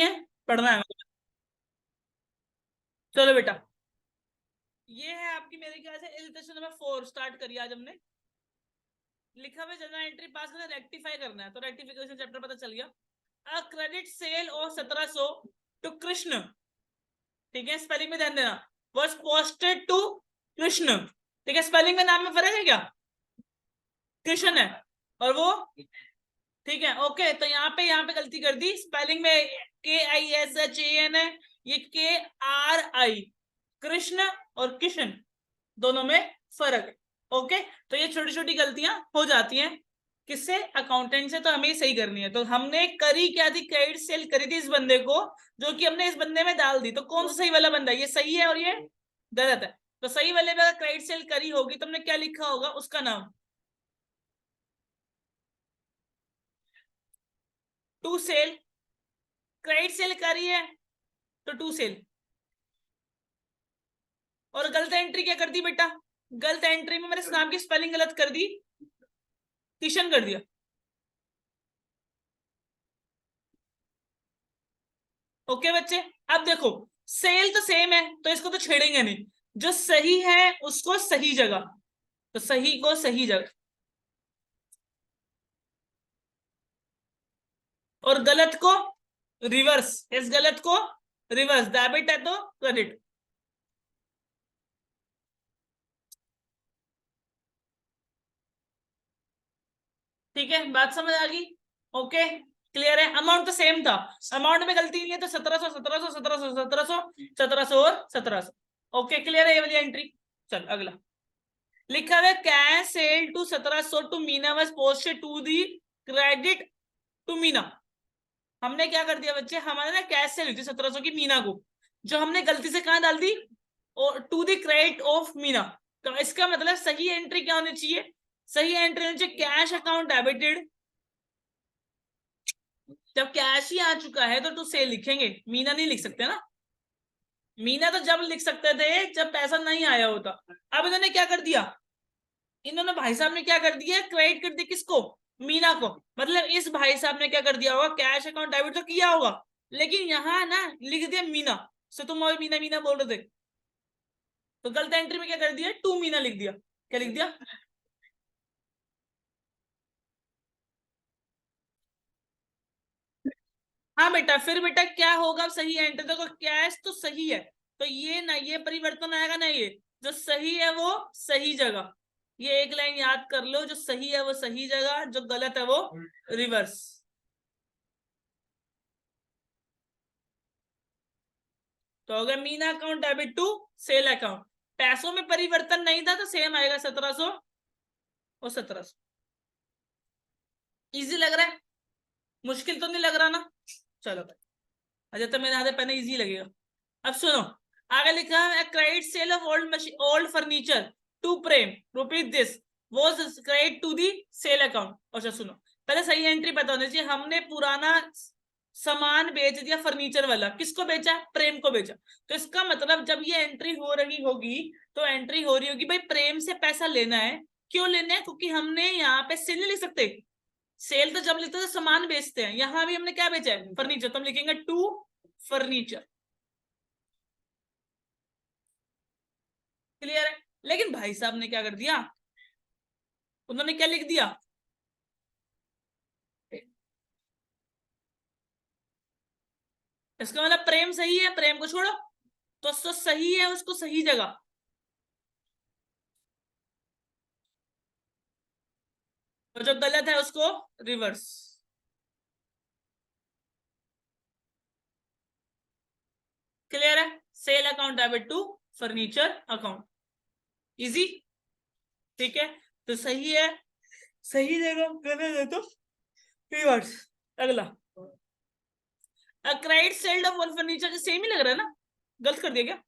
है, पढ़ना है। चलो बेटा, ये है आपकी मेरे ख्याल से इलस्ट्रेशन नंबर 4 स्टार्ट करिए आज हमने। लिखा हुआ जनरल एंट्री पास करना, रेक्टिफाई करना है, तो रेक्टिफिकेशन चैप्टर पता चल गया। A credit sale of 1700 to Krishna, ठीक है, स्पेलिंग में ध्यान देना, वाज पोस्टेड टू कृष्ण, ठीक है, स्पेलिंग में नाम में फर्क है क्या, कृष्ण है और वो, ठीक है, ओके, तो यहाँ पे गलती कर दी, स्पेलिंग में KISHAN है, ये KRI, कृष्ण और किशन दोनों में फर्क है। ओके, तो ये छोटी छोटी गलतियां हो जाती हैं किससे, अकाउंटेंट से, तो हमें ही सही करनी है। तो हमने करी क्या थी, क्रेडिट सेल करी थी इस बंदे को, जो कि हमने इस बंदे में डाल दी, तो कौन सा सही वाला बंदा है, ये सही है और ये गलत है। तो सही वाले में अगर क्रेडिट सेल करी होगी तो हमने क्या लिखा होगा, उसका नाम टू सेल, क्रेडिट सेल करी है तो टू सेल। और गलत एंट्री क्या कर दी बेटा, गलत एंट्री में मैंने नाम की स्पेलिंग गलत कर दी, किशन कर दिया। ओके बच्चे, अब देखो, सेल तो सेम है तो इसको तो छेड़ेंगे नहीं, जो सही है उसको सही जगह, तो सही को सही जगह, और गलत को रिवर्स, इस गलत को रिवर्स, डेबिट है तो क्रेडिट। ठीक है, बात समझ आ गई, ओके, क्लियर है। अमाउंट तो सेम था, अमाउंट में गलती नहीं है, तो 1700 1700 1700 1700 1700 और 1700। ओके, क्लियर है ये वाली एंट्री। चल अगला, लिखा हुआ है cash sale to 1700 to Meena was posted to the credit to Meena. हमने क्या कर दिया बच्चे, हमारे ना कैश सेल हुई थी 1700 की मीना को, जो हमने गलती से कहां डाल दी, और to the credit of Meena. तो इसका मतलब सही एंट्री क्या होनी चाहिए, सही एंट्री होनी चाहिए कैश अकाउंट डेबिटेड। जब कैश ही आ चुका है तो टू सेल लिखेंगे, मीना नहीं लिख सकते ना, मीना तो जब लिख सकते थे जब पैसा नहीं आया होता। अब इन्होंने क्या कर दिया, इन्होंने भाई साहब ने क्या कर दिया, क्रेडिट कर दिया किसको, मीना को, मतलब इस भाई साहब ने क्या कर दिया होगा, कैश अकाउंट डेबिट तो किया होगा, लेकिन यहाँ ना लिख दिया मीना, सो तुम और मीना मीना बोल रहे थे, तो गलत एंट्री में क्या कर दिया, टू मीना लिख दिया, क्या लिख दिया। हाँ बेटा, फिर बेटा क्या होगा, सही एंट्री, देखो कैश तो सही है, तो ये ना ये परिवर्तन आएगा ना, ये जो सही है वो सही जगह, ये एक लाइन याद कर लो, जो सही है वो सही जगह, जो गलत है वो रिवर्स। तो अगर Meena account debit to sale account, पैसों में परिवर्तन नहीं था तो सेम आएगा 1700 और 1700। इजी लग रहा है, मुश्किल तो नहीं लग रहा ना। चलो भाई, अच्छा तो मेरे हाथ में पहले इजी लगेगा। अब सुनो, आगे लिखा है credit sale of old machine old furniture to Prem rupees this was credit to the sale account. अच्छा सुनो, पहले सही एंट्री पता होनी चाहिए, हमने पुराना सामान बेच दिया, फर्नीचर वाला, किसको बेचा, प्रेम को बेचा, तो इसका मतलब जब ये एंट्री हो रही होगी तो एंट्री हो रही होगी भाई प्रेम से पैसा लेना है, क्यों लेना है, क्योंकि हमने यहाँ पे सेल नहीं लिख सकते, सेल तो जब लिखते हैं तो सामान बेचते हैं, यहाँ भी हमने क्या बेचा है, फर्नीचर, तो हम लिखेंगे टू फर्नीचर। क्लियर है, लेकिन भाई साहब ने क्या कर दिया, उन्होंने क्या लिख दिया, इसका मतलब प्रेम सही है, प्रेम को छोड़ो, तो सही है उसको सही जगह, और जो गलत है उसको रिवर्स। क्लियर है, sale account debit to furniture account, easy, ठीक है, तो सही है सही जगह, गलत है तो रिवर्स। अगला, credit sold of one furniture, same ही लग रहा है ना, गलत कर दिया क्या,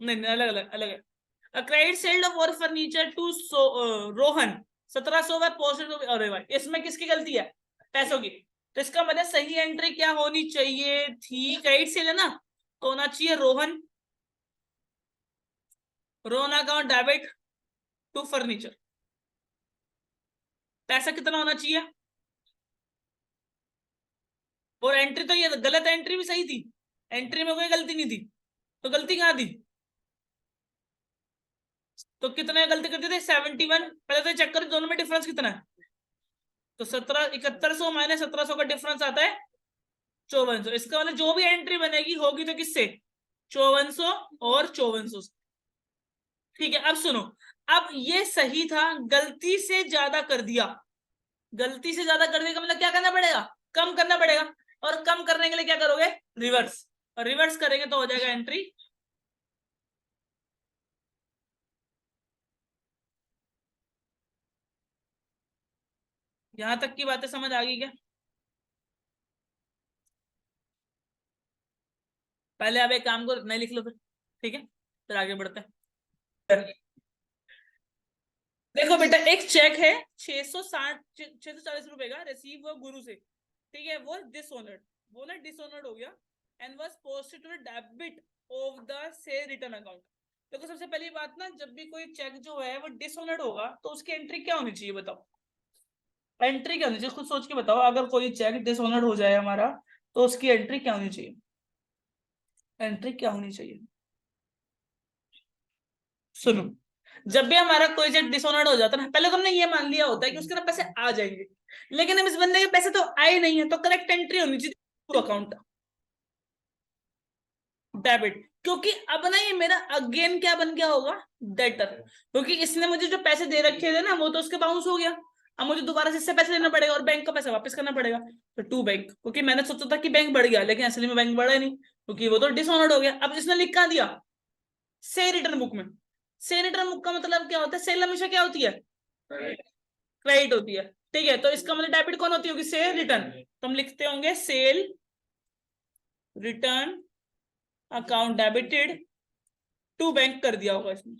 नहीं नहीं अलग अलग अलग है। Credit sold of one furniture to Rohan 1700 में पोस्टेड, अरे भाई इसमें किसकी गलती है, पैसों की, तो इसका मतलब सही एंट्री क्या होनी चाहिए थी, क्रेडिट सेल है ना, तो होना चाहिए Rohan, Rohan account debit to furniture, पैसा कितना होना चाहिए, और एंट्री तो ये गलत एंट्री भी सही थी, एंट्री में कोई गलती नहीं थी, तो गलती कहाँ थी? तो कितने गलती करते थे? 71। पहले तो चेक करो दोनों में डिफरेंस कितना है। तो 7100 माइनस 1700 का डिफरेंस आता है 5400। इसका मतलब जो भी एंट्री बनेगी होगी तो किससे? 5400 और 5400। ठीक है, अब सुनो, अब ये सही था, गलती से ज्यादा कर दिया। गलती से ज्यादा करने का मतलब क्या करना पड़ेगा? कम करना पड़ेगा। और कम करने के लिए क्या करोगे? रिवर्स। और रिवर्स करेंगे तो हो जाएगा एंट्री। यहां तक की बातें समझ आ गई क्या? पहले आप एक काम को नहीं लिख लो फिर, ठीक है, फिर आगे बढ़ते हैं। देखो बेटा, एक चेक है 640 रुपए का, रिसीव हुआ गुरु से, ठीक है, वो डिसऑनर्ड, वो ना डिसऑनर्ड हो गया and was posted to debit of the sale return account. देखो सबसे पहली बात ना, जब भी कोई चेक जो है वो डिसऑनर्ड होगा तो उसकी एंट्री क्या होनी चाहिए बताओ? एंट्री क्या होनी चाहिए, खुद सोच के बताओ, अगर कोई चेक डिसऑनर्ड हो जाए हमारा तो उसकी एंट्री क्या होनी चाहिए? एंट्री क्या होनी चाहिए? सुनो, जब भी हमारा कोई चेक डिसऑनर्ड हो जाता है ना, पहले तो हमने ये मान लिया होता है कि उसके ना पैसे आ जाएंगे, लेकिन अब इस बंदे के पैसे तो आए नहीं है, तो करेक्ट एंट्री होनी चाहिए अकाउंट डेबिट। क्योंकि अब ना ये मेरा अगेन क्या बन गया होगा? डेटर। क्योंकि इसने मुझे जो पैसे दे रखे थे ना वो तो उसके बाउंस हो गया, अब मुझे दोबारा से इससे पैसे लेना पड़ेगा और बैंक का पैसा वापस करना पड़ेगा। तो टू बैंक, क्योंकि मैंने सोचा था कि बैंक बढ़ गया, लेकिन असली में बैंक बढ़ा ही नहीं, क्योंकि वो तो डिसऑनर्ड हो गया। अब इसने लिख कहाँ दिया? से रिटर्न बुक में। से रिटर्न बुक का मतलब क्या होता है? सेल हमेशा क्या होती है? क्रेडिट होती है। ठीक है, तो इसका मतलब डेबिट कौन होती होगी? Sale return. तो हम लिखते होंगे sale return account debited to bank कर दिया होगा इसने,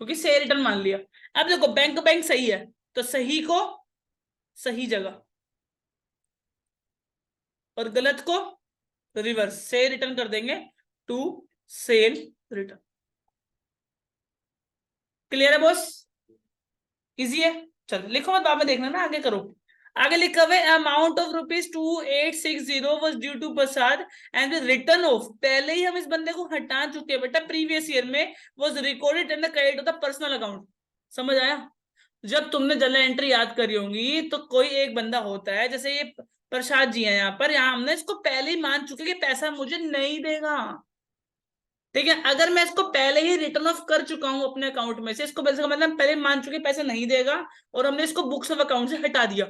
क्योंकि से रिटर्न मान लिया। अब देखो, बैंक बैंक सही है, तो सही को सही जगह और गलत को रिवर्स, से रिटर्न कर देंगे टू सेल रिटर्न। क्लियर है बॉस? इजी है। चलो लिखो, मत बाद में देखना ना, आगे करो। आगे लिखा हुआ है amount of ₹2860 was due to Prasad and return of, पहले ही हम इस बंदे को हटा चुके हैं बेटा, प्रीवियस ईयर में was recorded in the credit of the personal account. समझ आया? जब तुमने जर्नल एंट्री याद करी होंगी तो कोई एक बंदा होता है, जैसे ये प्रसाद जी हैं यहाँ पर, यहाँ हमने इसको पहले ही मान चुके कि पैसा मुझे नहीं देगा। ठीक है, अगर मैं इसको पहले ही रिटर्न ऑफ कर चुका हूं अपने अकाउंट में से, इसको पैसे का मतलब पहले मान चुके पैसे नहीं देगा, और हमने इसको बुक्स ऑफ अकाउंट से हटा दिया,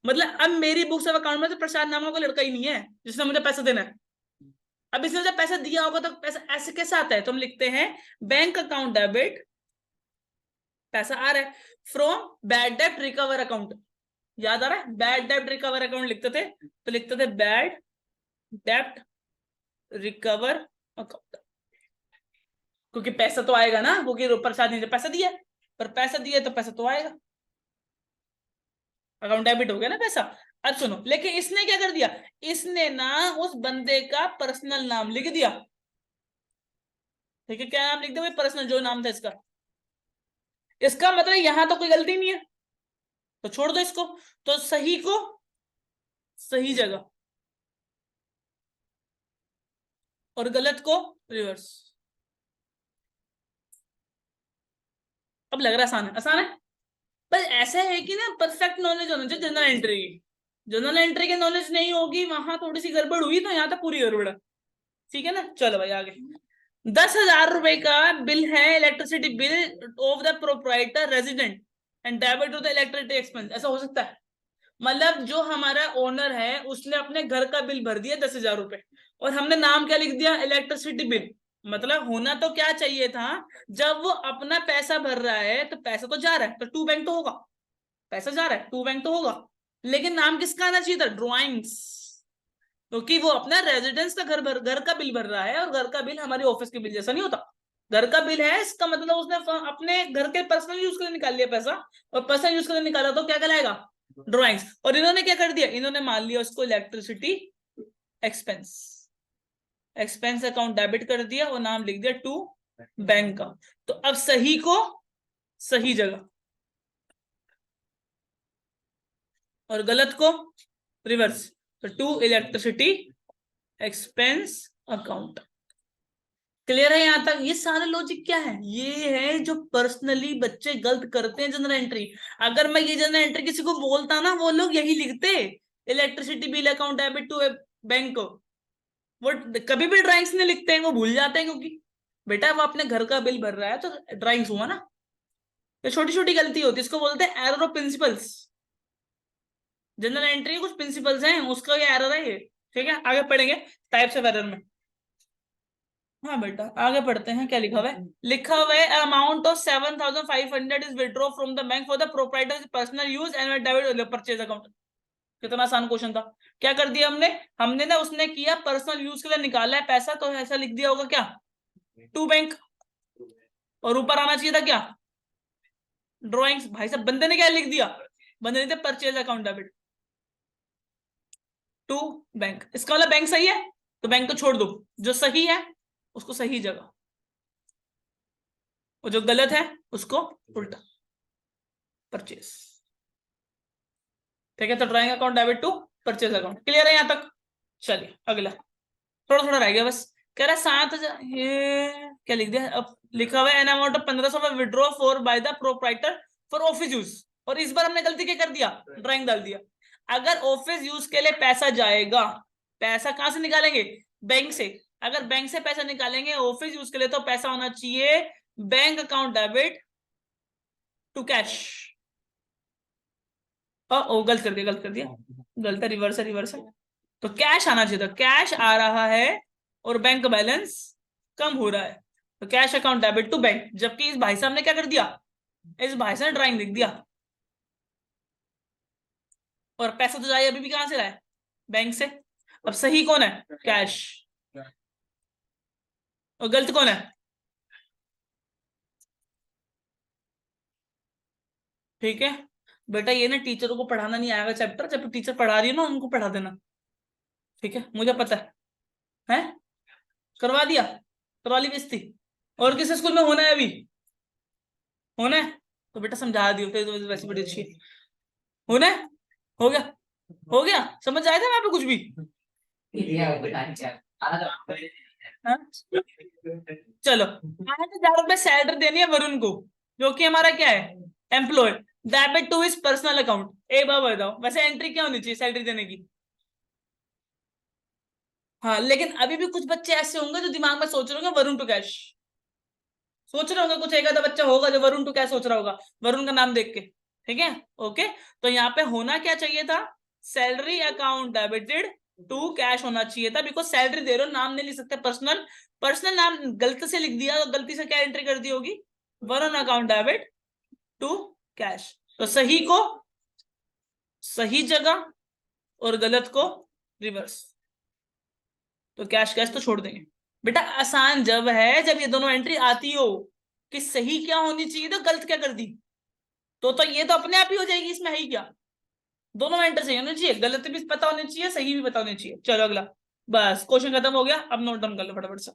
मतलब अब मेरी बुक्स ऑफ अकाउंट में तो प्रसाद नाम का कोई लड़का ही नहीं है जिसने मुझे पैसा देना है। अब इसने जब पैसा दिया होगा तो पैसा ऐसे कैसे आता है? तो हम लिखते हैं बैंक अकाउंट डेबिट, पैसा आ रहा है फ्रॉम बैड डेब्ट रिकवर अकाउंट। याद आ रहा है? बैड डेब्ट रिकवर अकाउंट लिखते थे, तो लिखते थे बैड डेब्ट रिकवर अकाउंट, क्योंकि पैसा तो आएगा ना, क्योंकि प्रसाद ने पैसा दिया, पर पैसा दिया तो पैसा तो आएगा, अकाउंट डेबिट हो गया ना पैसा। अब सुनो, लेकिन इसने क्या कर दिया? इसने ना उस बंदे का पर्सनल नाम लिख दिया। ठीक है, क्या नाम लिख दिया? पर्सनल जो नाम था इसका। इसका मतलब यहां तो कोई गलती नहीं है, तो छोड़ दो इसको। तो सही को सही जगह और गलत को रिवर्स। अब लग रहा है आसान है? आसान है, पर ऐसा है कि ना परफेक्ट नॉलेज होना चाहिए जनरल एंट्री की। जनरल एंट्री की नॉलेज नहीं होगी, वहां थोड़ी सी गड़बड़ हुई तो यहाँ तक पूरी गड़बड़ है। ठीक है ना, चलो भाई आगे। 10,000 रुपए का बिल है, electricity bill of the proprietor resident and debit to the electricity expense. ऐसा हो सकता है? मतलब जो हमारा ओनर है उसने अपने घर का बिल भर दिया 10,000 रुपए, और हमने नाम क्या लिख दिया? Electricity bill. मतलब होना तो क्या चाहिए था, जब वो अपना पैसा भर रहा है तो पैसा तो जा रहा है, तो टू बैंक तो होगा, पैसा जा रहा है टू बैंक तो होगा, लेकिन नाम किसका आना चाहिए था? ड्रॉइंग्स। क्योंकि वो अपना रेजिडेंस का घर का बिल भर रहा है, और घर का बिल हमारी ऑफिस के बिल जैसा नहीं होता। घर का बिल है, इसका मतलब उसने अपने घर के पर्सनल यूज के लिए निकाल लिया पैसा, और पर्सनल यूज के लिए निकाला तो क्या कहलाएगा? ड्रॉइंग्स। और इन्होंने क्या कर दिया? इन्होंने मान लिया उसको electricity expense, expense account debit कर दिया और नाम लिख दिया टू बैंक का। तो अब सही को सही जगह और गलत को रिवर्स। तो to electricity expense account. Clear है यहां तक? ये सारा लॉजिक क्या है? ये है जो पर्सनली बच्चे गलत करते हैं जनरल एंट्री। अगर मैं ये जनरल एंट्री किसी को बोलता ना, वो लोग यही लिखते, electricity bill account debit to bank. वो कभी भी ड्राइंग्स नहीं लिखते हैं, वो भूल जाते हैं, क्योंकि बेटा वो अपने घर का बिल भर रहा है तो ड्राइंग्स हुआ ना। ये छोटी छोटी गलती होती है, इसको बोलते हैं error of principles. General entry कुछ प्रिंसिपल्स हैं, उसका ये एरर है ये। ठीक है, आगे पढ़ेंगे टाइप्स ऑफ एरर में। हाँ बेटा आगे पढ़ते हैं, क्या लिखा हुआ है? लिखा हुआ है amount of 7,500 is withdraw from the bank for the proprietors personal use and debit purchase account. कितना आसान क्वेश्चन था। क्या कर दिया हमने? हमने ना उसने किया पर्सनल यूज के लिए निकाला है पैसा, तो ऐसा लिख दिया होगा क्या, टू बैंक। और ऊपर आना चाहिए था क्या, ड्रॉइंग्स। भाई साहब बंदे ने क्या लिख दिया, बंदे ने purchase account debit to bank. इसका वाला बैंक सही है तो बैंक को छोड़ दो, जो सही है उसको सही जगह, और जो गलत है उसको उल्टा, परचेज। ठीक है, तो drawing account debit to purchase account. Clear है यहां तक? चलिए अगला, थोड़ा थोड़ा रह गया बस। कह रहा है 7,000, ये क्या लिख दिया अब, लिखा हुआ है an amount of 1,500 withdraw for by the proprietor for office use. और इस बार हमने गलती क्या कर दिया, ड्राइंग डाल दिया। अगर ऑफिस यूज के लिए पैसा जाएगा, पैसा कहां से निकालेंगे, बैंक से। अगर बैंक से पैसा निकालेंगे ऑफिस यूज के लिए, तो पैसा होना चाहिए bank account debit to cash. ओ गलत कर दिया, गलत कर दिया, गलत है, रिवर्स है, रिवर्स है। तो कैश आना चाहिए था, कैश आ रहा है और बैंक बैलेंस कम हो रहा है, तो cash account debit to bank. जबकि इस भाई साहब ने क्या कर दिया, इस भाई साहब ने ड्राइंग लिख दिया, और पैसा तो जाए अभी भी कहां से रहा है, बैंक से। अब सही कौन है, कैश, और गलत कौन है। ठीक है बेटा, ये ना टीचरों को पढ़ाना नहीं आएगा चैप्टर, जब टीचर पढ़ा रही है ना उनको पढ़ा देना। ठीक है, मुझे पता है करवा दिया, करवा ली बेइज्जती। और किस स्कूल में होना है अभी, होना है तो बेटा समझा दियो, तो वैसे बड़ी अच्छी होना है। हो गया, हो गया, समझ आया था वहां पे कुछ भी। हाँ? चलो, 8,000 रुपए सैलरी देनी है वरुण को, जो कि हमारा क्या है, employ, debit to his personal account. एक बार बताओ वैसे एंट्री क्या होनी चाहिए सैलरी देने की। हाँ लेकिन अभी भी कुछ बच्चे ऐसे होंगे जो दिमाग में सोच रहे होंगे वरुण टू कैश, सोच रहे होंगे, कुछ एक आधा बच्चा होगा जो वरुण टू कैश सोच रहा होगा, वरुण का नाम देख के। ठीक है, ओके। तो यहाँ पे होना क्या चाहिए था, salary account debited to cash होना चाहिए था, बिकॉज सैलरी दे रहे हो, नाम नहीं लिख सकते पर्सनल, पर्सनल नाम गलती से लिख दिया तो गलती से क्या एंट्री कर दी होगी, Varun account debit to cash. तो सही को सही जगह और गलत को रिवर्स, तो कैश कैश तो छोड़ देंगे। बेटा आसान जब है जब ये दोनों एंट्री आती हो, कि सही क्या होनी चाहिए तो गलत क्या कर दी, तो ये तो अपने आप ही हो जाएगी, इसमें है ही क्या। दोनों एंट्री सही होनी चाहिए, गलत भी पता होनी चाहिए, सही भी पता होनी चाहिए। चलो अगला, बस क्वेश्चन खत्म हो गया, अब नोट डाउन कर लो फटाफट से।